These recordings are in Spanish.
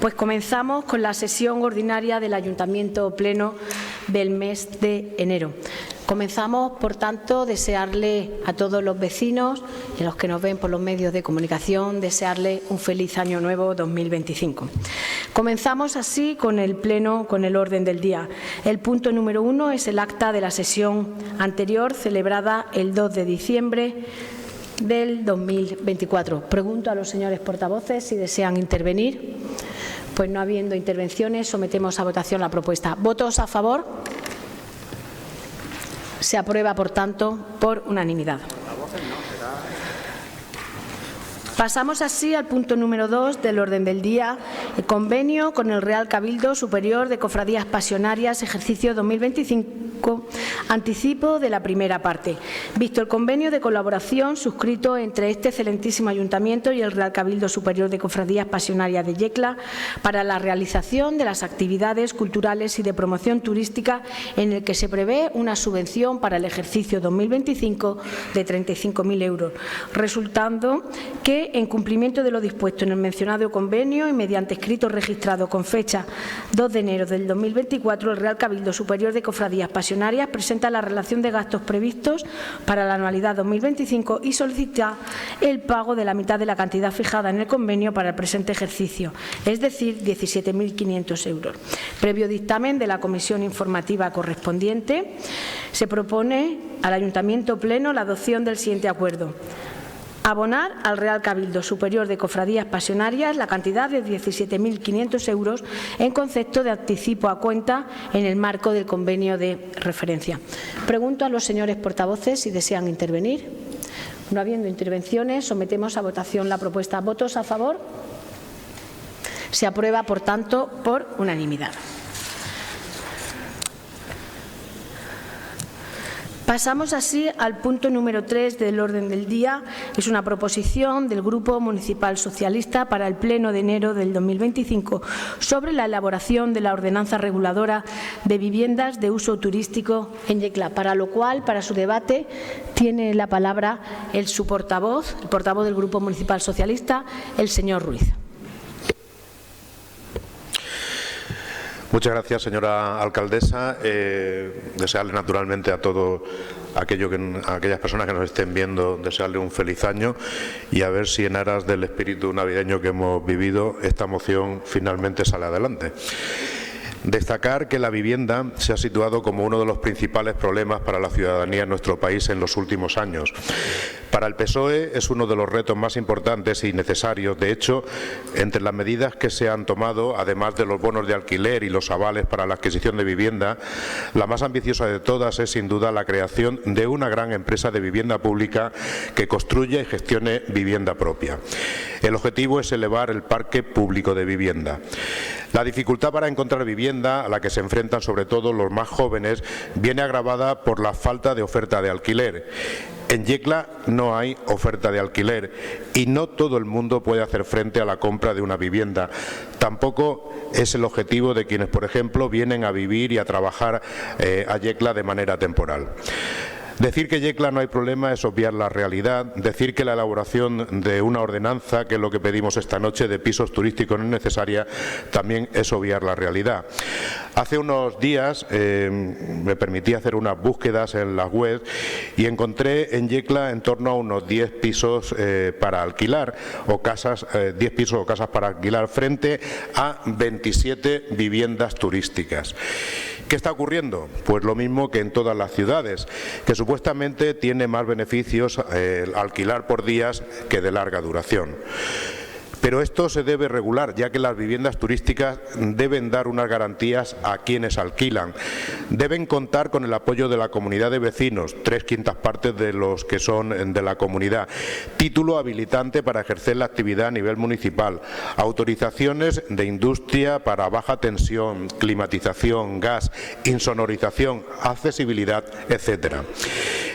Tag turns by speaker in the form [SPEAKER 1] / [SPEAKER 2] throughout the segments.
[SPEAKER 1] Pues comenzamos con la sesión ordinaria del Ayuntamiento Pleno del mes de enero. Comenzamos, por tanto, desearle a todos los vecinos y a los que nos ven por los medios de comunicación, desearle un feliz año nuevo 2025. Comenzamos así con el Pleno, con el orden del día. El punto número 1 es el acta de la sesión anterior, celebrada el 2 de diciembre del 2024. Pregunto a los señores portavoces si desean intervenir. Pues no habiendo intervenciones, sometemos a votación la propuesta. ¿Votos a favor? Se aprueba, por tanto, por unanimidad. Pasamos así al punto número 2 del orden del día, el convenio con el Real Cabildo Superior de Cofradías Pasionarias, ejercicio 2025, anticipo de la primera parte. Visto el convenio de colaboración suscrito entre este excelentísimo Ayuntamiento y el Real Cabildo Superior de Cofradías Pasionarias de Yecla para la realización de las actividades culturales y de promoción turística, en el que se prevé una subvención para el ejercicio 2025 de 35.000 euros, resultando que, en cumplimiento de lo dispuesto en el mencionado convenio y mediante escrito registrado con fecha 2 de enero del 2024, el Real Cabildo Superior de Cofradías Pasionarias presenta la relación de gastos previstos para la anualidad 2025 y solicita el pago de la mitad de la cantidad fijada en el convenio para el presente ejercicio, es decir, 17.500 euros. Previo dictamen de la comisión informativa correspondiente, se propone al Ayuntamiento Pleno la adopción del siguiente acuerdo: abonar al Real Cabildo Superior de Cofradías Pasionarias la cantidad de 17.500 euros en concepto de anticipo a cuenta en el marco del convenio de referencia. Pregunto a los señores portavoces si desean intervenir. No habiendo intervenciones, sometemos a votación la propuesta. ¿Votos a favor? Se aprueba, por tanto, por unanimidad. Pasamos así al punto número 3 del orden del día. Es una proposición del Grupo Municipal Socialista para el Pleno de enero del 2025 sobre la elaboración de la ordenanza reguladora de viviendas de uso turístico en Yecla, para lo cual, para su debate, tiene la palabra el portavoz del Grupo Municipal Socialista, el señor Ruiz.
[SPEAKER 2] Muchas gracias, señora alcaldesa. Desearle naturalmente a todos aquellas personas que nos estén viendo, desearle un feliz año y a ver si en aras del espíritu navideño que hemos vivido esta moción finalmente sale adelante. Destacar que la vivienda se ha situado como uno de los principales problemas para la ciudadanía en nuestro país en los últimos años. Para el PSOE es uno de los retos más importantes y necesarios. De hecho, entre las medidas que se han tomado, además de los bonos de alquiler y los avales para la adquisición de vivienda, la más ambiciosa de todas es sin duda la creación de una gran empresa de vivienda pública que construya y gestione vivienda propia. El objetivo es elevar el parque público de vivienda. La dificultad para encontrar vivienda, a la que se enfrentan sobre todo los más jóvenes, viene agravada por la falta de oferta de alquiler. En Yecla no hay oferta de alquiler y no todo el mundo puede hacer frente a la compra de una vivienda. Tampoco es el objetivo de quienes, por ejemplo, vienen a vivir y a trabajar a Yecla de manera temporal. Decir que en Yecla no hay problema es obviar la realidad. Decir que la elaboración de una ordenanza, que es lo que pedimos esta noche, de pisos turísticos no es necesaria, también es obviar la realidad. Hace unos días me permití hacer unas búsquedas en la web y encontré en Yecla en torno a unos 10 pisos para alquilar o casas, 10 pisos o casas para alquilar frente a 27 viviendas turísticas. ¿Qué está ocurriendo? Pues lo mismo que en todas las ciudades, que supuestamente tiene más beneficios alquilar por días que de larga duración. Pero esto se debe regular, ya que las viviendas turísticas deben dar unas garantías a quienes alquilan. Deben contar con el apoyo de la comunidad de vecinos, 3/5 partes de los que son de la comunidad. Título habilitante para ejercer la actividad a nivel municipal. Autorizaciones de industria para baja tensión, climatización, gas, insonorización, accesibilidad, etcétera.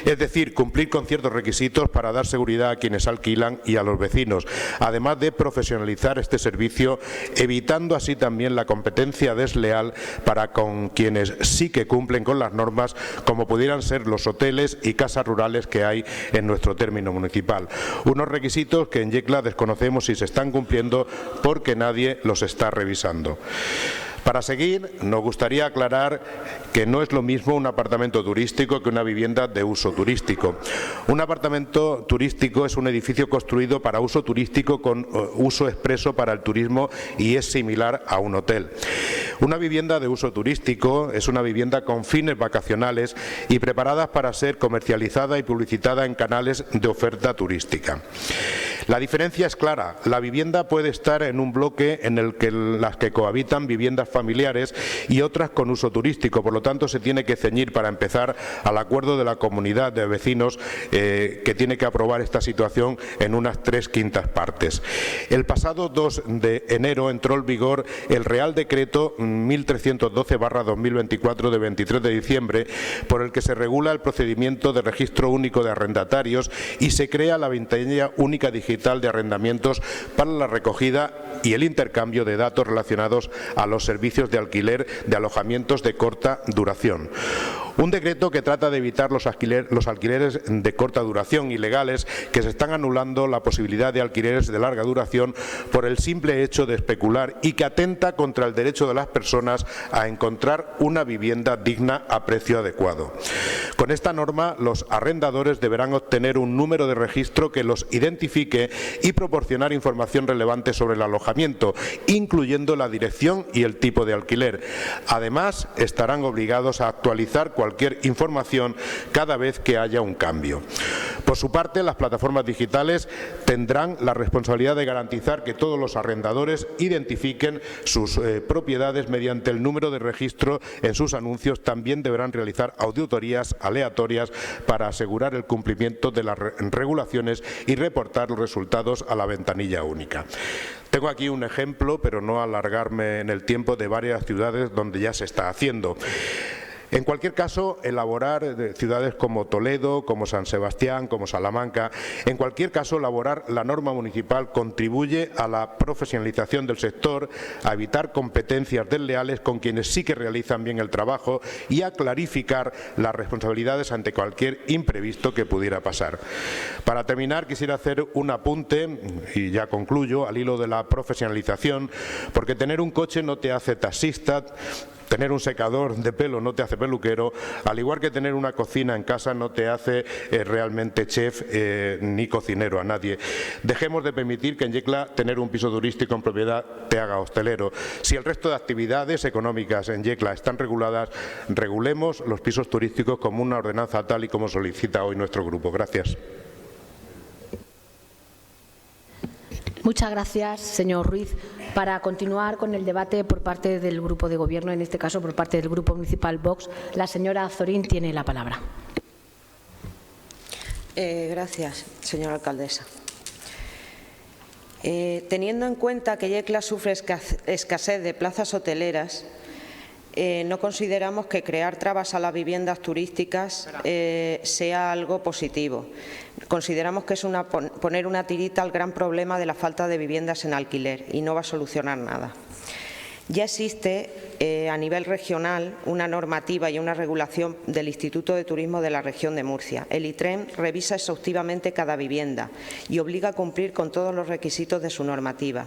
[SPEAKER 2] es decir, cumplir con ciertos requisitos para dar seguridad a quienes alquilan y a los vecinos, además de profesionalizar este servicio, evitando así también la competencia desleal para con quienes sí que cumplen con las normas, como pudieran ser los hoteles y casas rurales que hay en nuestro término municipal. Unos requisitos que en Yecla desconocemos si se están cumpliendo porque nadie los está revisando. Para seguir, nos gustaría aclarar que no es lo mismo un apartamento turístico que una vivienda de uso turístico. Un apartamento turístico es un edificio construido para uso turístico con uso expreso para el turismo y es similar a un hotel. Una vivienda de uso turístico es una vivienda con fines vacacionales y preparadas para ser comercializada y publicitada en canales de oferta turística. La diferencia es clara. La vivienda puede estar en un bloque en el que las que cohabitan viviendas familiares y otras con uso turístico. Por lo tanto, se tiene que ceñir para empezar al acuerdo de la comunidad de vecinos que tiene que aprobar esta situación en unas 3/5 partes. El pasado 2 de enero entró en vigor el Real Decreto 1312/2024 de 23 de diciembre por el que se regula el procedimiento de registro único de arrendatarios y se crea la ventanilla única digital de arrendamientos para la recogida y el intercambio de datos relacionados a los servicios de alquiler de alojamientos de corta duración. Un decreto que trata de evitar los alquileres de corta duración ilegales, que se están anulando la posibilidad de alquileres de larga duración por el simple hecho de especular y que atenta contra el derecho de las personas a encontrar una vivienda digna a precio adecuado. Con esta norma, los arrendadores deberán obtener un número de registro que los identifique y proporcionar información relevante sobre el alojamiento, incluyendo la dirección y el tipo de alquiler. Además, estarán obligados a actualizar cualquier información cada vez que haya un cambio. Por su parte, las plataformas digitales tendrán la responsabilidad de garantizar que todos los arrendadores identifiquen sus propiedades mediante el número de registro en sus anuncios. También deberán realizar auditorías aleatorias para asegurar el cumplimiento de las regulaciones y reportar los resultados a la ventanilla única. Tengo aquí un ejemplo, pero no alargarme en el tiempo, de varias ciudades donde ya se está haciendo. En cualquier caso, elaborar ciudades como Toledo, como San Sebastián, como Salamanca, en cualquier caso, elaborar la norma municipal contribuye a la profesionalización del sector, a evitar competencias desleales con quienes sí que realizan bien el trabajo y a clarificar las responsabilidades ante cualquier imprevisto que pudiera pasar. Para terminar, quisiera hacer un apunte, y ya concluyo, al hilo de la profesionalización, porque tener un coche no te hace taxista, tener un secador de pelo no te hace peluquero, al igual que tener una cocina en casa no te hace realmente chef ni cocinero a nadie. Dejemos de permitir que en Yecla tener un piso turístico en propiedad te haga hostelero. Si el resto de actividades económicas en Yecla están reguladas, regulemos los pisos turísticos como una ordenanza tal y como solicita hoy nuestro grupo. Gracias.
[SPEAKER 1] Muchas gracias, señor Ruiz. Para continuar con el debate por parte del Grupo de Gobierno, en este caso por parte del Grupo Municipal Vox, la señora Azorín tiene la palabra.
[SPEAKER 3] Gracias, señora alcaldesa. Teniendo en cuenta que Yecla sufre escasez de plazas hoteleras, no consideramos que crear trabas a las viviendas turísticas sea algo positivo. Consideramos que es poner una tirita al gran problema de la falta de viviendas en alquiler y no va a solucionar nada. Ya existe a nivel regional una normativa y una regulación del Instituto de Turismo de la región de Murcia. El ITREM revisa exhaustivamente cada vivienda y obliga a cumplir con todos los requisitos de su normativa.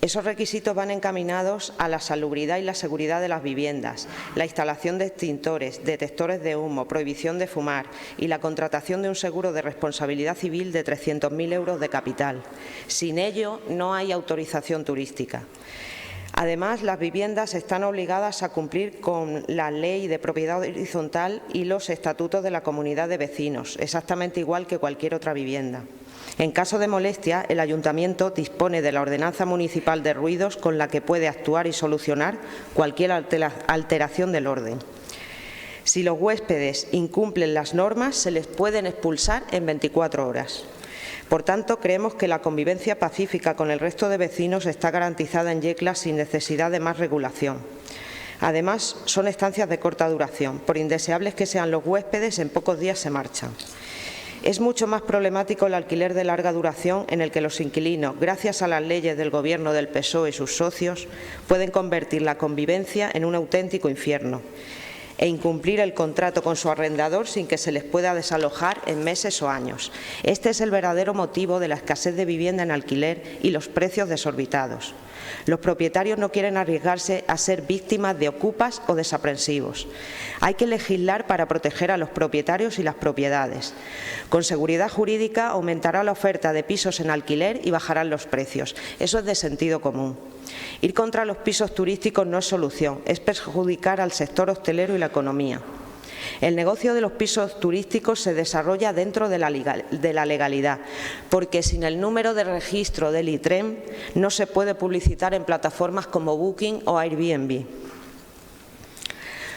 [SPEAKER 3] Esos requisitos van encaminados a la salubridad y la seguridad de las viviendas, la instalación de extintores, detectores de humo, prohibición de fumar y la contratación de un seguro de responsabilidad civil de 300.000 euros de capital. Sin ello, no hay autorización turística. Además, las viviendas están obligadas a cumplir con la Ley de Propiedad Horizontal y los estatutos de la comunidad de vecinos, exactamente igual que cualquier otra vivienda. En caso de molestia, el Ayuntamiento dispone de la Ordenanza Municipal de Ruidos con la que puede actuar y solucionar cualquier alteración del orden. Si los huéspedes incumplen las normas, se les pueden expulsar en 24 horas. Por tanto, creemos que la convivencia pacífica con el resto de vecinos está garantizada en Yecla sin necesidad de más regulación. Además, son estancias de corta duración. Por indeseables que sean los huéspedes, en pocos días se marchan. Es mucho más problemático el alquiler de larga duración, en el que los inquilinos, gracias a las leyes del Gobierno del PSOE y sus socios, pueden convertir la convivencia en un auténtico infierno e incumplir el contrato con su arrendador sin que se les pueda desalojar en meses o años. Este es el verdadero motivo de la escasez de vivienda en alquiler y los precios desorbitados. Los propietarios no quieren arriesgarse a ser víctimas de ocupas o desaprensivos. Hay que legislar para proteger a los propietarios y las propiedades. Con seguridad jurídica aumentará la oferta de pisos en alquiler y bajarán los precios. Eso es de sentido común. Ir contra los pisos turísticos no es solución, es perjudicar al sector hostelero y la economía. El negocio de los pisos turísticos se desarrolla dentro de la legalidad, porque sin el número de registro del ITREM no se puede publicitar en plataformas como Booking o Airbnb.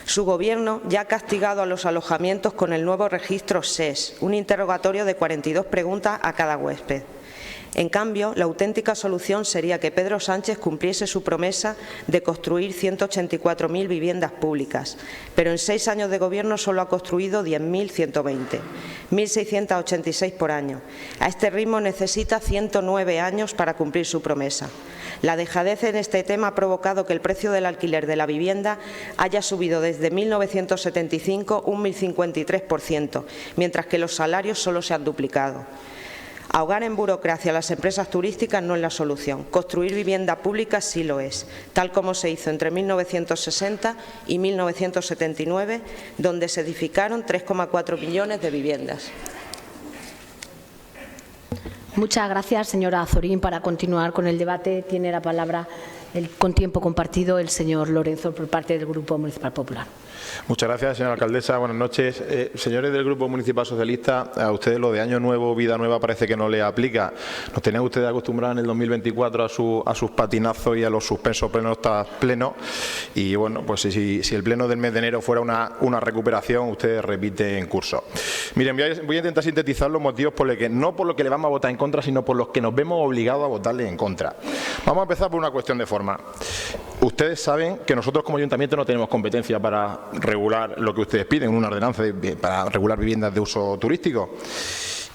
[SPEAKER 3] Su Gobierno ya ha castigado a los alojamientos con el nuevo registro SES, un interrogatorio de 42 preguntas a cada huésped. En cambio, la auténtica solución sería que Pedro Sánchez cumpliese su promesa de construir 184.000 viviendas públicas, pero en 6 años de Gobierno solo ha construido 10.120, 1.686 por año. A este ritmo necesita 109 años para cumplir su promesa. La dejadez en este tema ha provocado que el precio del alquiler de la vivienda haya subido desde 1975 un 1.053%, mientras que los salarios solo se han duplicado. Ahogar en burocracia a las empresas turísticas no es la solución. Construir vivienda pública sí lo es, tal como se hizo entre 1960 y 1979, donde se edificaron 3,4 millones de viviendas.
[SPEAKER 1] Muchas gracias, señora Azorín. Para continuar con el debate, tiene la palabra con tiempo compartido el señor Lorenzo por parte del Grupo Municipal Popular.
[SPEAKER 4] Muchas gracias, señora alcaldesa. Buenas noches. Señores del Grupo Municipal Socialista, a ustedes lo de año nuevo, vida nueva, parece que no les aplica. Nos tenían ustedes acostumbrados en el 2024 a sus patinazos y a los suspensos plenos tras pleno. Y bueno, pues si el pleno del mes de enero fuera una recuperación, ustedes repiten curso. Miren, voy a intentar sintetizar los motivos no por lo que le vamos a votar en contra, sino por los que nos vemos obligados a votarle en contra. Vamos a empezar por una cuestión de forma. Ustedes saben que nosotros como ayuntamiento no tenemos competencia para regular lo que ustedes piden, una ordenanza para regular viviendas de uso turístico.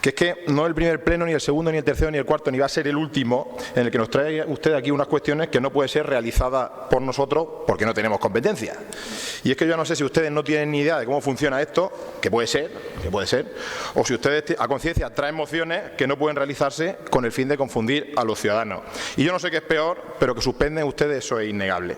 [SPEAKER 4] Que es que no es el primer pleno, ni el segundo, ni el tercero, ni el cuarto, ni va a ser el último en el que nos trae usted aquí unas cuestiones que no pueden ser realizadas por nosotros porque no tenemos competencia. Y es que yo no sé si ustedes no tienen ni idea de cómo funciona esto, que puede ser, o si ustedes a conciencia traen mociones que no pueden realizarse con el fin de confundir a los ciudadanos. Y yo no sé qué es peor, pero que suspenden ustedes, eso es innegable.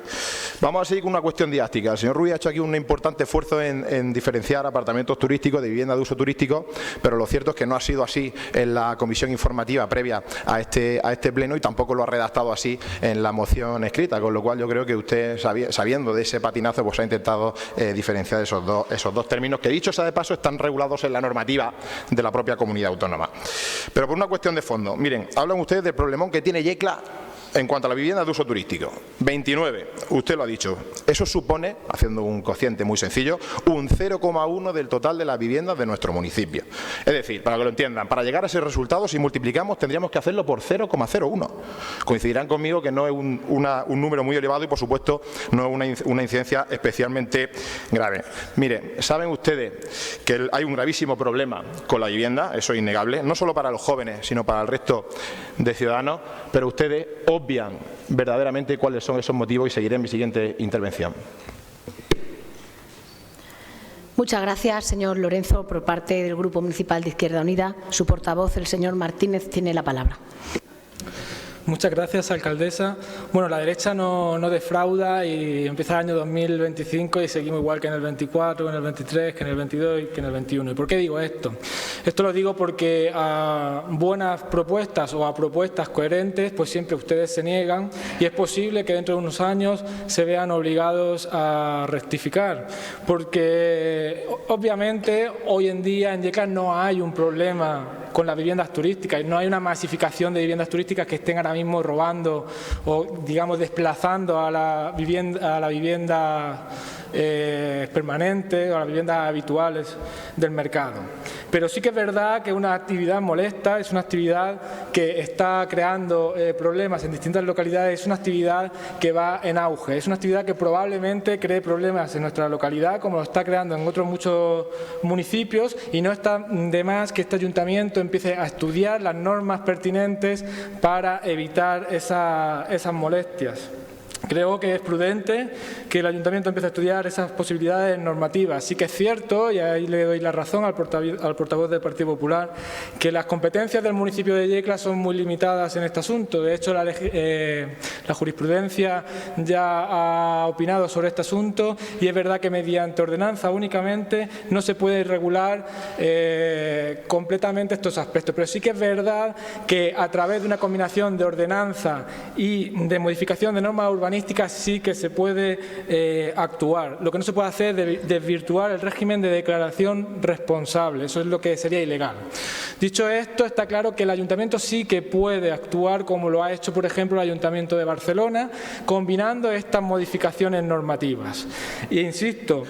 [SPEAKER 4] Vamos a seguir con una cuestión didáctica. El señor Ruiz ha hecho aquí un importante esfuerzo en diferenciar apartamentos turísticos de viviendas de uso turístico, pero lo cierto es que no ha sido así en la comisión informativa previa a este pleno y tampoco lo ha redactado así en la moción escrita, con lo cual yo creo que usted, sabiendo de ese patinazo, pues ha intentado diferenciar esos dos términos que, dicho sea de paso, están regulados en la normativa de la propia comunidad autónoma. Pero por una cuestión de fondo, miren, hablan ustedes del problemón que tiene Yecla en cuanto a la vivienda de uso turístico. 29, usted lo ha dicho. Eso supone, haciendo un cociente muy sencillo, un 0,1 del total de las viviendas de nuestro municipio. Es decir, para que lo entiendan, para llegar a ese resultado, si multiplicamos, tendríamos que hacerlo por 0,01. Coincidirán conmigo que no es un número muy elevado y, por supuesto, no es una incidencia especialmente grave. Miren, saben ustedes que hay un gravísimo problema con la vivienda, eso es innegable, no solo para los jóvenes, sino para el resto de ciudadanos, pero ustedes obvian verdaderamente cuáles son esos motivos y seguiré en mi siguiente intervención.
[SPEAKER 1] Muchas gracias, señor Lorenzo. Por parte del Grupo Municipal de Izquierda Unida, su portavoz, el señor Martínez, tiene la palabra.
[SPEAKER 5] Muchas gracias, alcaldesa. Bueno, la derecha no defrauda y empieza el año 2025 y seguimos igual que en el 24, que en el 23, que en el 22 y que en el 21. ¿Y por qué digo esto? Esto lo digo porque a buenas propuestas o a propuestas coherentes, pues siempre ustedes se niegan y es posible que dentro de unos años se vean obligados a rectificar. Porque obviamente hoy en día en Yecla no hay un problema con las viviendas turísticas. No hay una masificación de viviendas turísticas que estén ahora mismo robando o, digamos, desplazando a la vivienda permanente o a las viviendas habituales del mercado. Pero sí que es verdad que es una actividad molesta, es una actividad que está creando problemas en distintas localidades, es una actividad que va en auge, es una actividad que probablemente cree problemas en nuestra localidad, como lo está creando en otros muchos municipios, y no está de más que este ayuntamiento empiece a estudiar las normas pertinentes para evitar esas molestias. Creo que es prudente que el ayuntamiento empiece a estudiar esas posibilidades normativas. Sí que es cierto, y ahí le doy la razón al portavoz del Partido Popular, que las competencias del municipio de Yecla son muy limitadas en este asunto. De hecho, la jurisprudencia ya ha opinado sobre este asunto y es verdad que mediante ordenanza únicamente no se puede regular completamente estos aspectos. Pero sí que es verdad que a través de una combinación de ordenanza y de modificación de normas urbanísticas sí que se puede actuar. Lo que no se puede hacer es desvirtuar el régimen de declaración responsable. Eso es lo que sería ilegal. Dicho esto, está claro que el ayuntamiento sí que puede actuar como lo ha hecho, por ejemplo, el Ayuntamiento de Barcelona, combinando estas modificaciones normativas. Y insisto,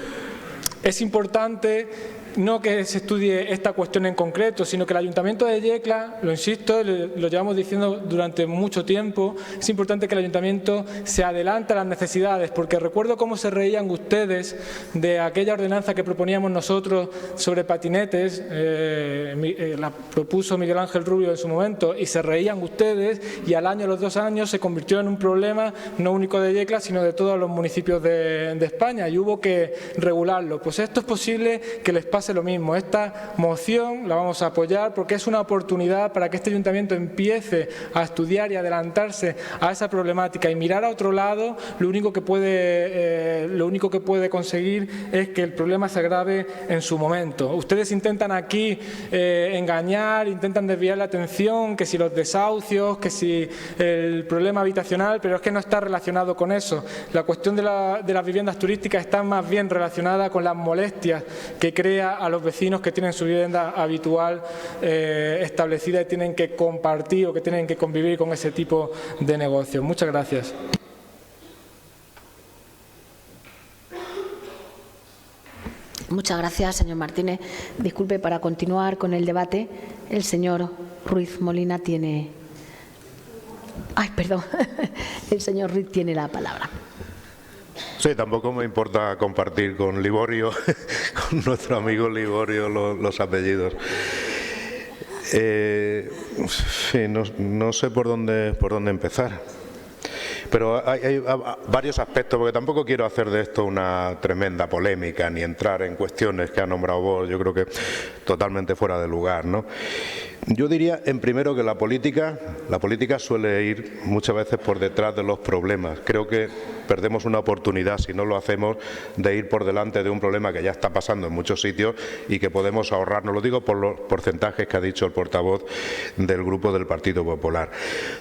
[SPEAKER 5] es importante no que se estudie esta cuestión en concreto, sino que el Ayuntamiento de Yecla, lo insisto, lo llevamos diciendo durante mucho tiempo, es importante que el Ayuntamiento se adelante a las necesidades, porque recuerdo cómo se reían ustedes de aquella ordenanza que proponíamos nosotros sobre patinetes, la propuso Miguel Ángel Rubio en su momento, y se reían ustedes, y al año, a los 2 años, se convirtió en un problema no único de Yecla, sino de todos los municipios de España, y hubo que regularlo. Pues esto es posible que les pase lo mismo. Esta moción la vamos a apoyar porque es una oportunidad para que este ayuntamiento empiece a estudiar y adelantarse a esa problemática y mirar a otro lado. Lo único que puede conseguir es que el problema se agrave en su momento. Ustedes intentan aquí engañar, intentan desviar la atención, que si los desahucios, que si el problema habitacional, pero es que no está relacionado con eso. La cuestión de las viviendas turísticas está más bien relacionada con las molestias que crea a los vecinos que tienen su vivienda habitual establecida y tienen que compartir o que tienen que convivir con ese tipo de negocios. Muchas gracias.
[SPEAKER 1] Muchas gracias, señor Martínez. Disculpe, para continuar con el debate, el señor Ruiz Molina tiene... Ay, perdón. El señor Ruiz tiene la palabra.
[SPEAKER 2] Sí, tampoco me importa compartir con Liborio, con nuestro amigo Liborio, los apellidos. Sí, no sé por dónde empezar. Pero hay varios aspectos, porque tampoco quiero hacer de esto una tremenda polémica ni entrar en cuestiones que ha nombrado vos, yo creo que totalmente fuera de lugar, ¿no? Yo diría, en primero, que la política suele ir muchas veces por detrás de los problemas. Creo que perdemos una oportunidad, si no lo hacemos, de ir por delante de un problema que ya está pasando en muchos sitios y que podemos ahorrarnos. Lo digo por los porcentajes que ha dicho el portavoz del Grupo del Partido Popular.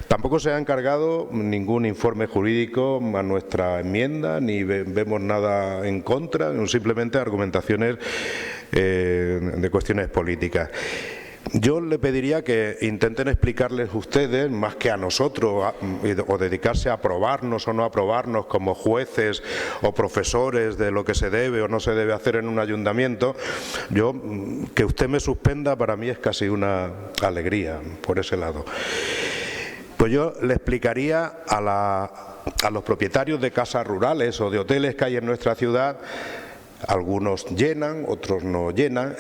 [SPEAKER 2] Tampoco se ha encargado ningún informe jurídico a nuestra enmienda, ni vemos nada en contra, simplemente argumentaciones de cuestiones políticas. Yo le pediría que intenten explicarles ustedes, más que a nosotros, o dedicarse a aprobarnos o no aprobarnos como jueces o profesores de lo que se debe o no se debe hacer en un ayuntamiento. Que usted me suspenda para mí es casi una alegría por ese lado. Pues yo le explicaría a los propietarios de casas rurales o de hoteles que hay en nuestra ciudad. Algunos llenan, otros no llenan.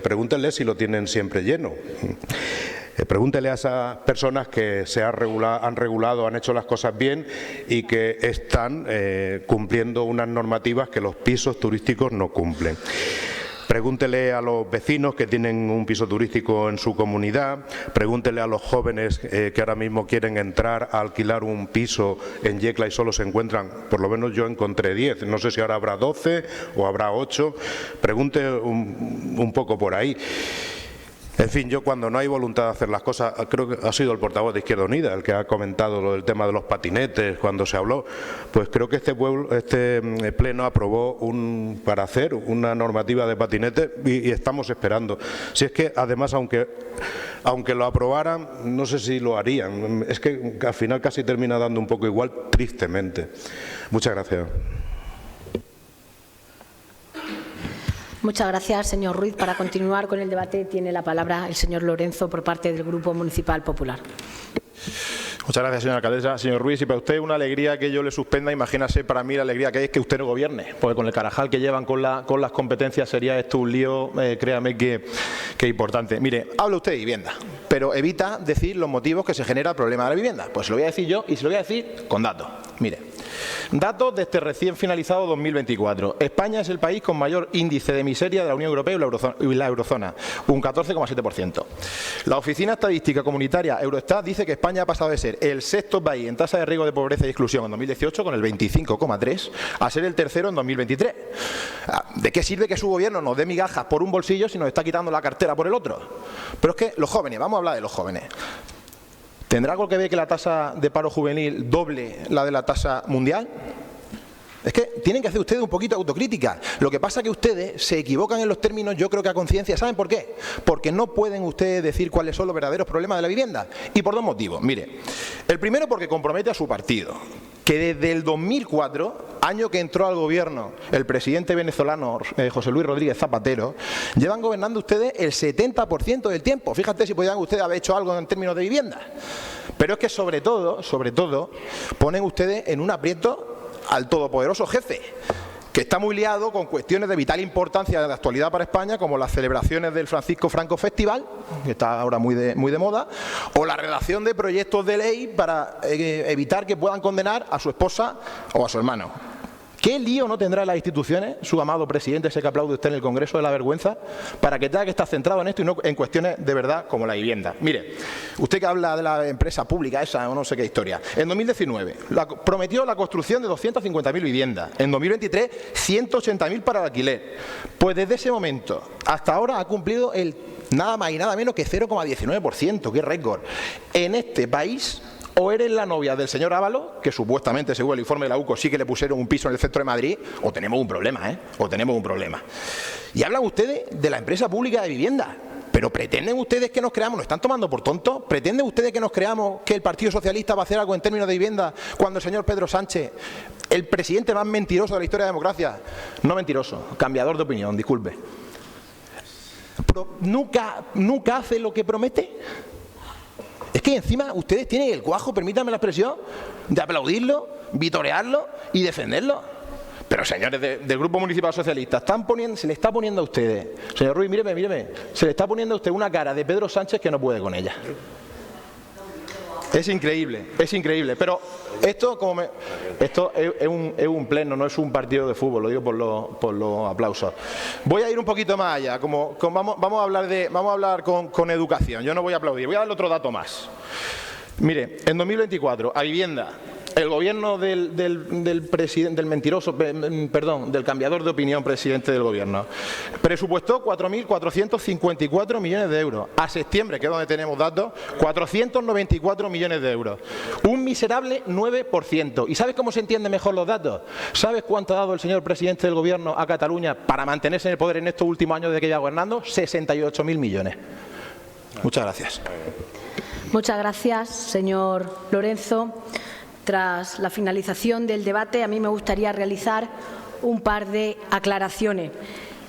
[SPEAKER 2] Pregúntenle si lo tienen siempre lleno. Pregúntele a esas personas que han regulado, han hecho las cosas bien y que están cumpliendo unas normativas que los pisos turísticos no cumplen. Pregúntele a los vecinos que tienen un piso turístico en su comunidad, pregúntele a los jóvenes que ahora mismo quieren entrar a alquilar un piso en Yecla y solo se encuentran, por lo menos yo encontré 10, no sé si ahora habrá 12 o habrá 8, pregunte un poco por ahí. En fin, yo cuando no hay voluntad de hacer las cosas, creo que ha sido el portavoz de Izquierda Unida el que ha comentado lo del tema de los patinetes cuando se habló, pues creo que este pleno aprobó para hacer una normativa de patinetes y estamos esperando. Si es que además, aunque lo aprobaran, no sé si lo harían, es que al final casi termina dando un poco igual, tristemente. Muchas gracias.
[SPEAKER 1] Muchas gracias, señor Ruiz. Para continuar con el debate tiene la palabra el señor Lorenzo por parte del Grupo Municipal Popular.
[SPEAKER 4] Muchas gracias, señora alcaldesa. Señor Ruiz, si para usted es una alegría que yo le suspenda, imagínese para mí la alegría que hay es que usted no gobierne, porque con el carajal que llevan con las competencias sería esto un lío, créame que importante. Mire, habla usted de vivienda, pero evita decir los motivos que se genera el problema de la vivienda. Pues se lo voy a decir yo y se lo voy a decir con datos. Mire, datos de este recién finalizado 2024. España es el país con mayor índice de miseria de la Unión Europea y la eurozona, un 14,7%. La Oficina Estadística Comunitaria Eurostat dice que España ha pasado de ser el sexto país en tasa de riesgo de pobreza y exclusión en 2018, con el 25,3, a ser el tercero en 2023. ¿De qué sirve que su gobierno nos dé migajas por un bolsillo si nos está quitando la cartera por el otro? Pero es que los jóvenes, vamos a hablar de los jóvenes. ¿Tendrá algo que ver que la tasa de paro juvenil doble la de la tasa mundial? Es que tienen que hacer ustedes un poquito de autocrítica. Lo que pasa es que ustedes se equivocan en los términos, yo creo que a conciencia. ¿Saben por qué? Porque no pueden ustedes decir cuáles son los verdaderos problemas de la vivienda. Y por dos motivos. Mire, el primero porque compromete a su partido, que desde el 2004, año que entró al gobierno el presidente venezolano José Luis Rodríguez Zapatero, llevan gobernando ustedes el 70% del tiempo. Fíjate si podían ustedes haber hecho algo en términos de vivienda. Pero es que sobre todo, ponen ustedes en un aprieto al todopoderoso jefe, que está muy liado con cuestiones de vital importancia de la actualidad para España, como las celebraciones del Francisco Franco Festival, que está ahora muy de moda, o la redacción de proyectos de ley para evitar que puedan condenar a su esposa o a su hermano. ¿Qué lío no tendrá en las instituciones su amado presidente, ese que aplaude usted en el Congreso de la Vergüenza, para que tenga que estar centrado en esto y no en cuestiones de verdad como la vivienda? Mire, usted que habla de la empresa pública esa o no sé qué historia, en 2019 prometió la construcción de 250.000 viviendas, en 2023 180.000 para el alquiler. Pues desde ese momento hasta ahora ha cumplido el nada más y nada menos que 0,19%, qué récord. En este país, o eres la novia del señor Ábalos, que supuestamente, según el informe de la UCO, sí que le pusieron un piso en el centro de Madrid, o tenemos un problema, o tenemos un problema. Y hablan ustedes de la empresa pública de vivienda, pero pretenden ustedes que nos creamos, ¿nos están tomando por tontos? ¿Pretenden ustedes que nos creamos que el Partido Socialista va a hacer algo en términos de vivienda cuando el señor Pedro Sánchez, el presidente más mentiroso de la historia de la democracia, no mentiroso, cambiador de opinión, disculpe, pero nunca hace lo que promete? Es que encima ustedes tienen el cuajo, permítanme la expresión, de aplaudirlo, vitorearlo y defenderlo. Pero señores del Grupo Municipal Socialista, se le está poniendo a ustedes, señor Ruiz, míreme, se le está poniendo a usted una cara de Pedro Sánchez que no puede con ella. Es increíble, pero esto es un pleno, no es un partido de fútbol, lo digo por los aplausos. Voy a ir un poquito más allá, vamos a hablar con educación. Yo no voy a aplaudir, voy a darle otro dato más. Mire, en 2024, a vivienda, el gobierno del cambiador de opinión presidente del gobierno, presupuestó 4.454 millones de euros. A septiembre, que es donde tenemos datos, 494 millones de euros. Un miserable 9%. ¿Y sabes cómo se entienden mejor los datos? ¿Sabes cuánto ha dado el señor presidente del gobierno a Cataluña para mantenerse en el poder en estos últimos años de que lleva gobernando? 68.000 millones. Muchas gracias.
[SPEAKER 1] Muchas gracias, señor Lorenzo. Tras la finalización del debate, a mí me gustaría realizar un par de aclaraciones.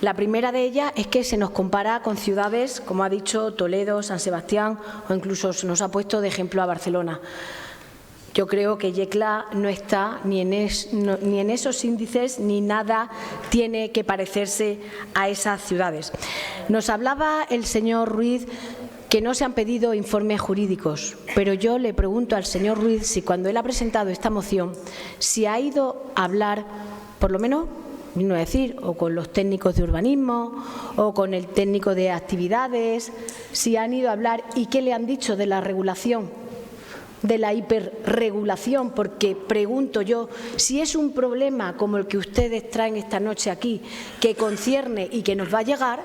[SPEAKER 1] La primera de ellas es que se nos compara con ciudades, como ha dicho, Toledo, San Sebastián, o incluso se nos ha puesto de ejemplo a Barcelona. Yo creo que Yecla no está ni en esos índices, ni nada tiene que parecerse a esas ciudades. Nos hablaba el señor Ruiz que no se han pedido informes jurídicos, pero yo le pregunto al señor Ruiz si cuando él ha presentado esta moción, si ha ido a hablar, por lo menos, no decir, o con los técnicos de urbanismo, o con el técnico de actividades, si han ido a hablar y qué le han dicho de la regulación, de la hiperregulación, porque pregunto yo, si es un problema como el que ustedes traen esta noche aquí, que concierne y que nos va a llegar,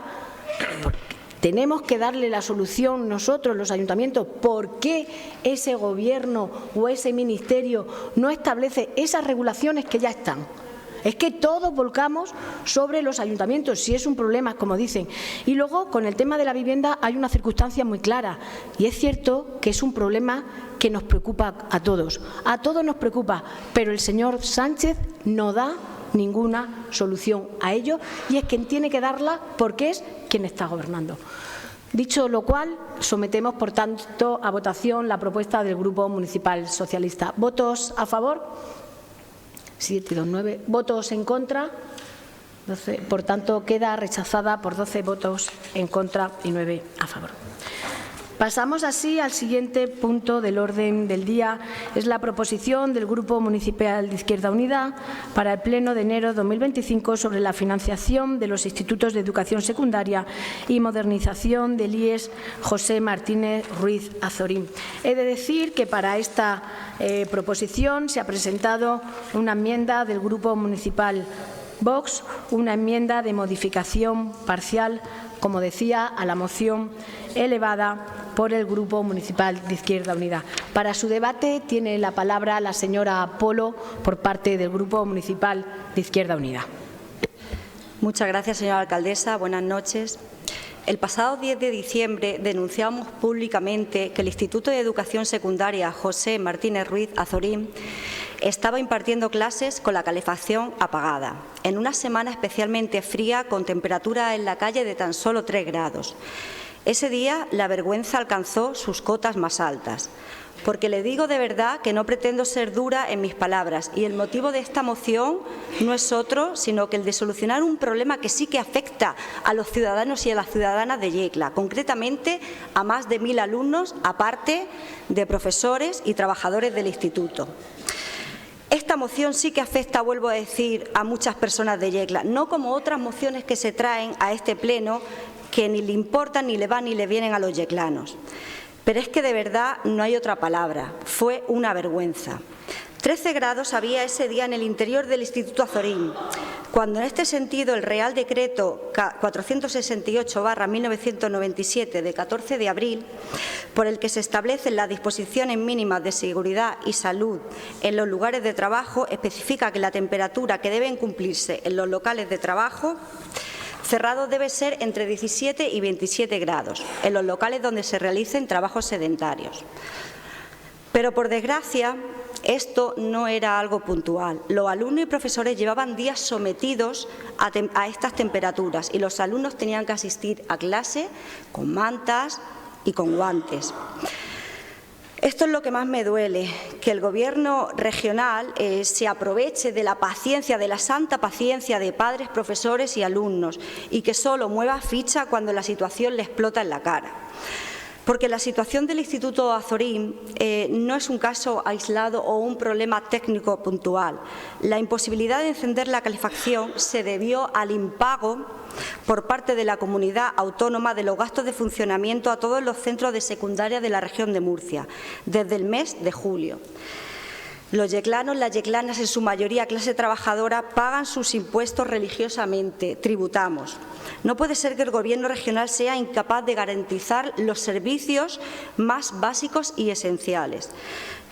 [SPEAKER 1] Tenemos que darle la solución nosotros, los ayuntamientos, por qué ese gobierno o ese ministerio no establece esas regulaciones que ya están. Es que todos volcamos sobre los ayuntamientos, si es un problema, como dicen. Y luego, con el tema de la vivienda, hay una circunstancia muy clara. Y es cierto que es un problema que nos preocupa a todos. A todos nos preocupa, pero el señor Sánchez no da ninguna solución a ello, y es quien tiene que darla porque es quien está gobernando. Dicho lo cual, sometemos, por tanto, a votación la propuesta del Grupo Municipal Socialista. ¿Votos a favor? 7, 2, 9. ¿Votos en contra? 12. Por tanto, queda rechazada por 12 votos en contra y 9 a favor. Pasamos así al siguiente punto del orden del día. Es la proposición del Grupo Municipal de Izquierda Unida para el Pleno de enero de 2025 sobre la financiación de los institutos de educación secundaria y modernización del IES José Martínez Ruiz Azorín. He de decir que para esta proposición se ha presentado una enmienda del Grupo Municipal Vox, una enmienda de modificación parcial, como decía, a la moción elevada por el Grupo Municipal de Izquierda Unida. Para su debate tiene la palabra la señora Polo por parte del Grupo Municipal de Izquierda Unida.
[SPEAKER 6] Muchas gracias, señora alcaldesa. Buenas noches. El pasado 10 de diciembre denunciamos públicamente que el Instituto de Educación Secundaria José Martínez Ruiz Azorín estaba impartiendo clases con la calefacción apagada, en una semana especialmente fría con temperatura en la calle de tan solo 3 grados. Ese día la vergüenza alcanzó sus cotas más altas, porque le digo de verdad que no pretendo ser dura en mis palabras, y el motivo de esta moción no es otro sino que el de solucionar un problema que sí que afecta a los ciudadanos y a las ciudadanas de Yecla, concretamente a más de 1000 alumnos, aparte de profesores y trabajadores del instituto. Esta moción sí que afecta, vuelvo a decir, a muchas personas de Yecla, no como otras mociones que se traen a este pleno que ni le importan, ni le van ni le vienen a los yeclanos. Pero es que de verdad no hay otra palabra, fue una vergüenza. 13 grados había ese día en el interior del Instituto Azorín, cuando en este sentido el Real Decreto 468/1997 de 14 de abril, por el que se establecen las disposiciones mínimas de seguridad y salud en los lugares de trabajo, especifica que la temperatura que deben cumplirse en los locales de trabajo cerrados debe ser entre 17 y 27 grados, en los locales donde se realicen trabajos sedentarios. Pero, por desgracia, esto no era algo puntual. Los alumnos y profesores llevaban días sometidos a estas temperaturas y los alumnos tenían que asistir a clase con mantas y con guantes. Esto es lo que más me duele, que el Gobierno regional se aproveche de la paciencia, de la santa paciencia de padres, profesores y alumnos, y que solo mueva ficha cuando la situación le explota en la cara. Porque la situación del Instituto Azorín no es un caso aislado o un problema técnico puntual. La imposibilidad de encender la calefacción se debió al impago por parte de la comunidad autónoma de los gastos de funcionamiento a todos los centros de secundaria de la región de Murcia, desde el mes de julio. Los yeclanos, las yeclanas, en su mayoría clase trabajadora, pagan sus impuestos religiosamente, tributamos. No puede ser que el Gobierno regional sea incapaz de garantizar los servicios más básicos y esenciales.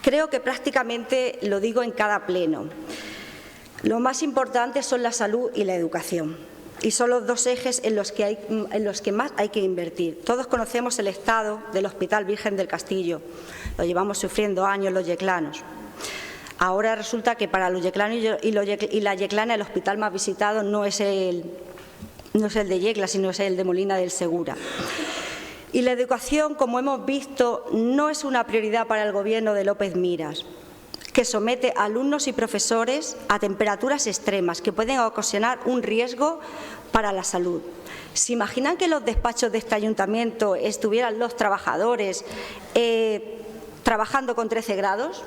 [SPEAKER 6] Creo que prácticamente lo digo en cada pleno. Lo más importante son la salud y la educación. Y son los dos ejes en los que más hay que invertir. Todos conocemos el estado del Hospital Virgen del Castillo. Lo llevamos sufriendo años los yeclanos. Ahora resulta que para los yeclanos y la yeclana el hospital más visitado no es el de Yecla, sino es el de Molina del Segura. Y la educación, como hemos visto, no es una prioridad para el Gobierno de López Miras, que somete a alumnos y profesores a temperaturas extremas que pueden ocasionar un riesgo para la salud. ¿Se imaginan que en los despachos de este ayuntamiento estuvieran los trabajadores trabajando con 13 grados?